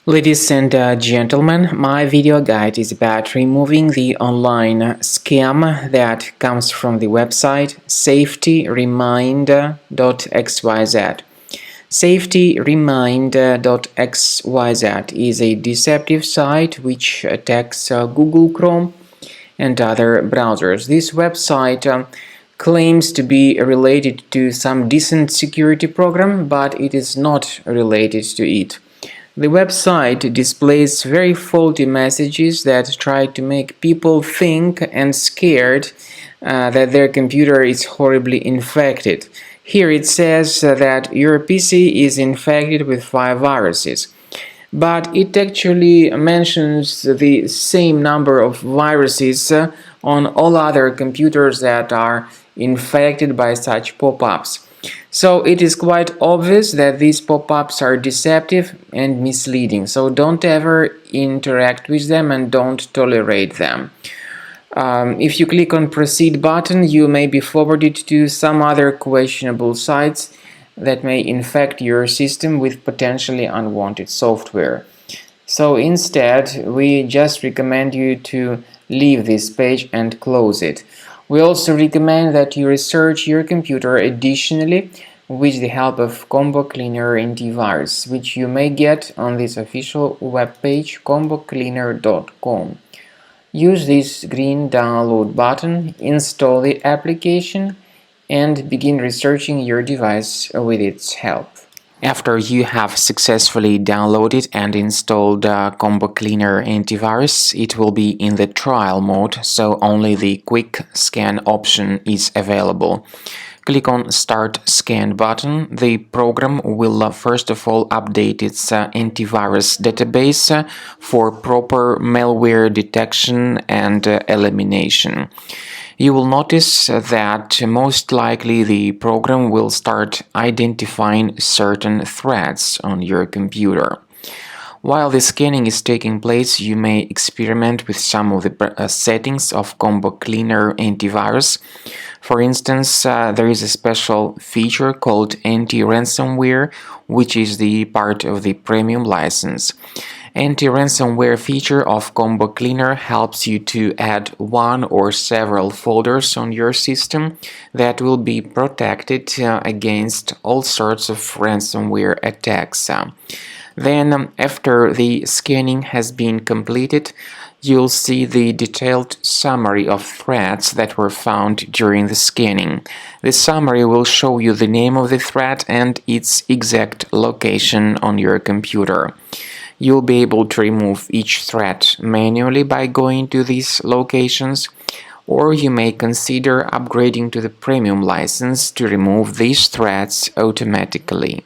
Ladies and gentlemen, my video guide is about removing the online scam that comes from the website Safetyremind.xyz. Safetyremind.xyz is a deceptive site which attacks Google Chrome and other browsers. This website claims to be related to some decent security program, but it is not related to it. The website displays very faulty messages that try to make people think and scared that their computer is horribly infected. Here it says that your PC is infected with 5 viruses, but it actually mentions the same number of viruses on all other computers that are infected by such pop-ups. So it is quite obvious that these pop-ups are deceptive and misleading, so don't ever interact with them and don't tolerate them. If you click on proceed button, you may be forwarded to some other questionable sites that may infect your system with potentially unwanted software. So instead, we just recommend you to leave this page and close it. We also recommend that you research your computer additionally with the help of Combo Cleaner antivirus, which you may get on this official webpage combocleaner.com. Use this green download button, install the application, and begin researching your device with its help. After you have successfully downloaded and installed Combo Cleaner antivirus, it will be in the trial mode, so only the quick scan option is available. Click on Start Scan button. The program will first of all update its antivirus database for proper malware detection and elimination. You will notice that most likely the program will start identifying certain threats on your computer. While the scanning is taking place, you may experiment with some of the settings of Combo Cleaner antivirus. For instance, there is a special feature called anti-ransomware, which is the part of the premium license. Anti-ransomware feature of Combo Cleaner helps you to add one or several folders on your system that will be protected against all sorts of ransomware attacks. Then, after the scanning has been completed, you'll see the detailed summary of threats that were found during the scanning. The summary will show you the name of the threat and its exact location on your computer. You'll be able to remove each threat manually by going to these locations, or you may consider upgrading to the premium license to remove these threats automatically.